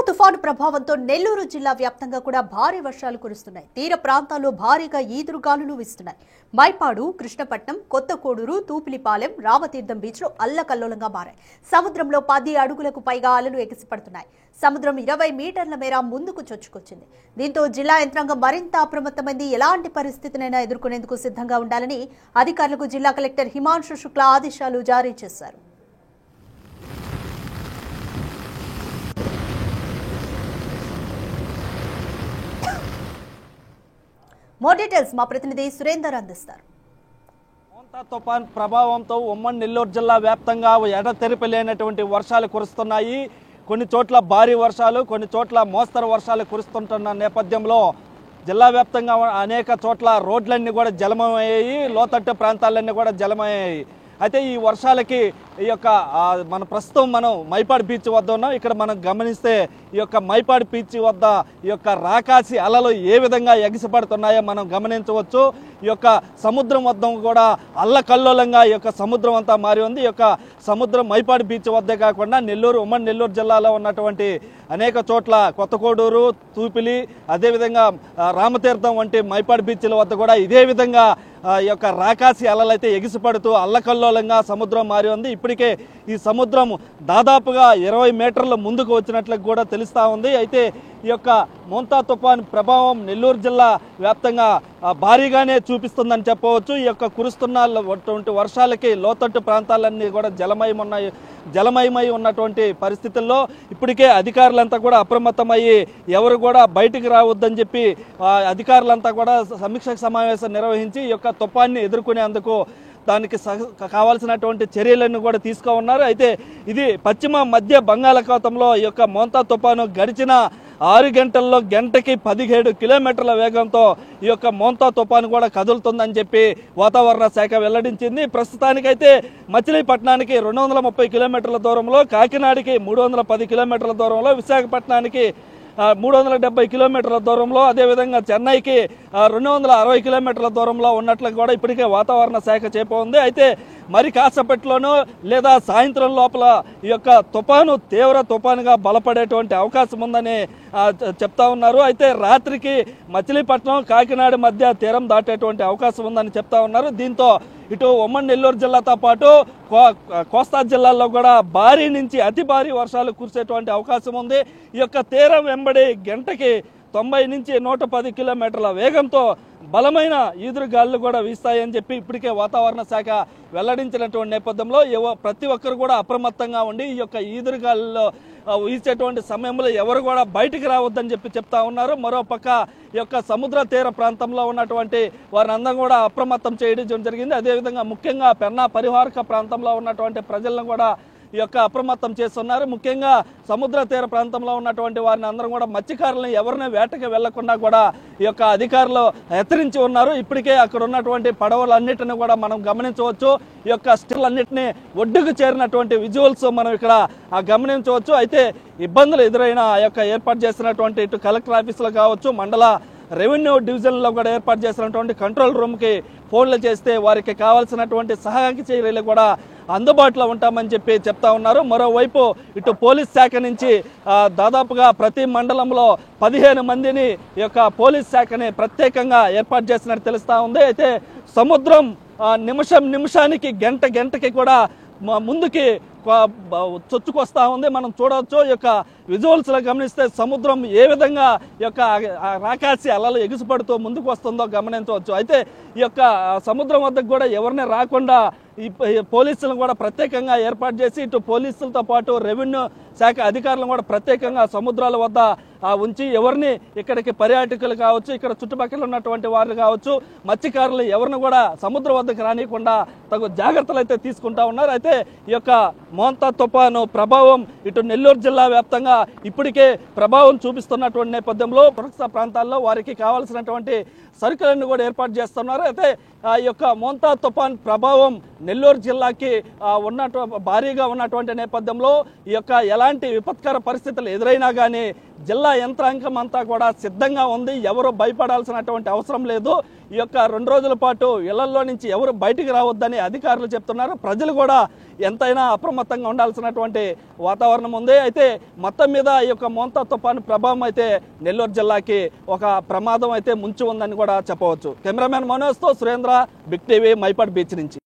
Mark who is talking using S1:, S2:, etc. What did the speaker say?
S1: తుఫాను ప్రభావంతో నెల్లూరు జిల్లా వ్యాప్తంగా కూడా భారీ వర్షాలు కురుస్తున్నాయి. తీర ప్రాంతాల్లో భారీగా ఈదురుగాలులు వీస్తున్నాయి. మైపాడు, కృష్ణపట్నం, కొత్తకోడూరు, తూపిలిపాలెం, రామతీర్థం బీచ్లు అల్లకల్లోలంగా మారాయి. సముద్రంలో 10 అడుగులకు పైగా అలలు ఎగిసిపడుతున్నాయి. సముద్రం 20 మీటర్ల మేర ముందుకు చొచ్చుకొచ్చింది. దీంతో జిల్లా యంత్రాంగం మరింత అప్రమత్తమైంది. ఎలాంటి పరిస్థితినైనా ఎదుర్కొనేందుకు సిద్ధంగా ఉండాలని అధికారులకు జిల్లా కలెక్టర్ హిమాంశు శుక్లా ఆదేశాలు జారీ చేశారు. మోర్ డీటెయిల్స్ మా ప్రతినిధి సురేందర్ అందిస్తారు.
S2: మోంతా తుఫాన్ ప్రభావంతో ఉమ్మడి నెల్లూరు జిల్లా వ్యాప్తంగా ఎడతెరిపి లేనటువంటి వర్షాలు కురుస్తున్నాయి. కొన్ని చోట్ల భారీ వర్షాలు, కొన్ని చోట్ల మోస్తరు వర్షాలు కురుస్తుంటున్న నేపథ్యంలో జిల్లా వ్యాప్తంగా అనేక చోట్ల రోడ్లన్నీ కూడా జలమయ్యాయి, లోతట్టు ప్రాంతాలన్నీ కూడా జలమయ్యాయి. అయితే ఈ వర్షాలకి ఈ యొక్క మనం మైపాడు బీచ్ వద్ద ఉన్నాం. ఇక్కడ మనం గమనిస్తే ఈ యొక్క మైపాడు బీచ్ వద్ద ఈ యొక్క రాకాసి అలలు ఏ విధంగా ఎగిసిపడుతున్నాయో మనం గమనించవచ్చు. ఈ యొక్క సముద్రం వద్ద కూడా అల్లకల్లోలంగా ఈ యొక్క సముద్రం అంతా మారి ఉంది. ఈ యొక్క సముద్రం మైపాడు బీచ్ వద్దే కాకుండా ఉమ్మడి నెల్లూరు జిల్లాలో ఉన్నటువంటి అనేక చోట్ల కొత్తకోడూరు, తూపిలి, అదేవిధంగా రామతీర్థం వంటి మైపాడు బీచ్ల వద్ద కూడా ఇదే విధంగా ఈ యొక్క రాకాసి అలలైతే ఎగిసిపడుతూ అల్లకల్లోలంగా సముద్రం మారి ఉంది. ఇప్పటికే ఈ సముద్రం దాదాపుగా 20 మీటర్ల ముందుకు వచ్చినట్లు కూడా తెలుస్తూ ఉంది. అయితే ఈ యొక్క మోంతా తుఫాన్ ప్రభావం నెల్లూరు జిల్లా వ్యాప్తంగా భారీగానే చూపిస్తుందని చెప్పవచ్చు. ఈ యొక్క కురుస్తున్నటువంటి వర్షాలకి లోతట్టు ప్రాంతాలన్నీ కూడా జలమయమై ఉన్నటువంటి పరిస్థితుల్లో ఇప్పటికే అధికారులంతా కూడా అప్రమత్తమయ్యి ఎవరు కూడా బయటికి రావద్దని చెప్పి అధికారులంతా కూడా సమీక్ష సమావేశం నిర్వహించి ఈ యొక్క తుఫాన్ని ఎదుర్కొనేందుకు దానికి కావాల్సినటువంటి చర్యలను కూడా తీసుకున్నారు. అయితే ఇది పశ్చిమ మధ్య బంగాళాఖాతంలో ఈ యొక్క మోంతా తుఫాను గడిచిన 6 గంటల్లో గంటకి 17 కిలోమీటర్ల వేగంతో ఈ యొక్క మోంతా తుఫాను కూడా కదులుతుందని చెప్పి వాతావరణ శాఖ వెల్లడించింది. ప్రస్తుతానికైతే మచిలీపట్నానికి 230 కిలోమీటర్ల దూరంలో, కాకినాడకి 310 కిలోమీటర్ల దూరంలో, విశాఖపట్నానికి 370 కిలోమీటర్ల దూరంలో, అదేవిధంగా చెన్నైకి 260 కిలోమీటర్ల దూరంలో ఉన్నట్లు కూడా ఇప్పటికే వాతావరణ శాఖ చెప్పి. అయితే మరి కాసేపట్లోనూ లేదా సాయంత్రం లోపల ఈ యొక్క తుఫాను తీవ్ర తుఫానుగా బలపడేటువంటి అవకాశం ఉందని చెప్తా ఉన్నారు. అయితే రాత్రికి మచిలీపట్నం, కాకినాడ మధ్య తీరం దాటేటువంటి అవకాశం ఉందని చెప్తా ఉన్నారు. దీంతో ఇటు ఉమ్మడి నెల్లూరు జిల్లాతో పాటు కోస్తా జిల్లాల్లో కూడా భారీ నుంచి అతి భారీ వర్షాలు కురిసేటువంటి అవకాశం ఉంది. ఈ యొక్క తీరం వెంబడి గంటకి 90 నుంచి 110 కిలోమీటర్ల వేగంతో బలమైన ఈదురుగాలు కూడా వీస్తాయని చెప్పి ఇప్పటికే వాతావరణ శాఖ వెల్లడించినటువంటి నేపథ్యంలో ప్రతి ఒక్కరు కూడా అప్రమత్తంగా ఉండి ఈ యొక్క ఈదురుగాల్లో వీసేటువంటి సమయంలో ఎవరు కూడా బయటికి రావద్దని చెప్పి చెప్తా ఉన్నారు. మరోపక్క ఈ యొక్క సముద్ర తీర ప్రాంతంలో ఉన్నటువంటి వారిని అందరం కూడా అప్రమత్తం చేయడం జరిగింది. అదేవిధంగా ముఖ్యంగా పెన్నా పరివాహక ప్రాంతంలో ఉన్నటువంటి ప్రజలను కూడా ఈ యొక్క అప్రమత్తం చేస్తున్నారు. ముఖ్యంగా సముద్ర తీర ప్రాంతంలో ఉన్నటువంటి వారిని అందరం కూడా మత్స్యకారులను ఎవరిని వేటకి వెళ్లకుండా కూడా ఈ యొక్క అధికారులు హెచ్చరించి ఉన్నారు. ఇప్పటికే అక్కడ ఉన్నటువంటి పడవలన్నిటిని కూడా మనం గమనించవచ్చు. ఈ యొక్క స్టిల్ అన్నిటినీ ఒడ్డుకు చేరినటువంటి విజువల్స్ మనం ఇక్కడ గమనించవచ్చు. అయితే ఇబ్బందులు ఎదురైన ఆ యొక్క ఏర్పాటు చేసినటువంటి ఇటు కలెక్టర్ ఆఫీసులో కావచ్చు, మండల రెవెన్యూ డివిజన్లో కూడా ఏర్పాటు చేసినటువంటి కంట్రోల్ రూమ్కి ఫోన్లు చేస్తే వారికి కావాల్సినటువంటి సహాయక చర్యలు కూడా అందుబాటులో ఉంటామని చెప్పి చెప్తా ఉన్నారు. మరోవైపు ఇటు పోలీస్ శాఖ నుంచి దాదాపుగా ప్రతి మండలంలో 15 మందిని ఈ యొక్క పోలీస్ శాఖని ప్రత్యేకంగా ఏర్పాటు చేసినట్టు తెలుస్తా ఉంది. అయితే సముద్రం నిమిషానికి గంటకి కూడా ముందుకి చొచ్చుకొస్తా ఉంది. మనం చూడవచ్చు. ఈ యొక్క విజువల్స్ లో గమనిస్తే సముద్రం ఏ విధంగా ఈ యొక్క రాకాసి అలలు ఎగిసిపడుతూ ముందుకు వస్తుందో గమనించవచ్చు. అయితే ఈ యొక్క సముద్రం వద్దకు కూడా ఎవరిని రాకుండా ఈ పోలీసులను కూడా ప్రత్యేకంగా ఏర్పాటు చేసి ఇటు పోలీసులతో పాటు రెవెన్యూ శాఖ అధికారులను కూడా ప్రత్యేకంగా సముద్రాల వద్ద ఉంచి ఎవరిని ఇక్కడికి పర్యాటకులు కావచ్చు, ఇక్కడ చుట్టుపక్కల ఉన్నటువంటి వారు కావచ్చు, మత్స్యకారులు ఎవరిని కూడా సముద్రం వద్దకు రానియకుండా తగు జాగ్రత్తలు అయితే తీసుకుంటా ఉన్నారు. అయితే ఈ యొక్క మోంతా తుఫాను ప్రభావం ఇటు నెల్లూరు జిల్లా వ్యాప్తంగా ఇప్పటికే ప్రభావం చూపిస్తున్నటువంటి నేపథ్యంలో సురక్షిత ప్రాంతాల్లో వారికి కావాల్సినటువంటి సరుకులను కూడా ఏర్పాటు చేస్తున్నారు. అయితే ఈ యొక్క మోంతా తుఫాన్ ప్రభావం నెల్లూరు జిల్లాకి భారీగా ఉన్నటువంటి నేపథ్యంలో ఈ యొక్క ఎలాంటి విపత్కర పరిస్థితులు ఎదురైనా కానీ జిల్లా యంత్రాంగం అంతా కూడా సిద్ధంగా ఉంది. ఎవరు భయపడాల్సినటువంటి అవసరం లేదు. ఈ యొక్క 2 రోజుల పాటు ఇళ్లలో నుంచి ఎవరు బయటికి రావద్దని అధికారులు చెప్తున్నారు. ప్రజలు కూడా ఎంతైనా అప్రమత్తంగా అప్రమత్తంగా ఉండాల్సినటువంటి వాతావరణం ఉంది. అయితే మొత్తం మీద ఈ యొక్క మోంతా తుఫాను ప్రభావం అయితే నెల్లూరు జిల్లాకి ఒక ప్రమాదం అయితే ముంచి ఉందని కూడా చెప్పవచ్చు. కెమెరామెన్ మనోజ్తో Surendra, big TV, Mypadu beach నుంచి.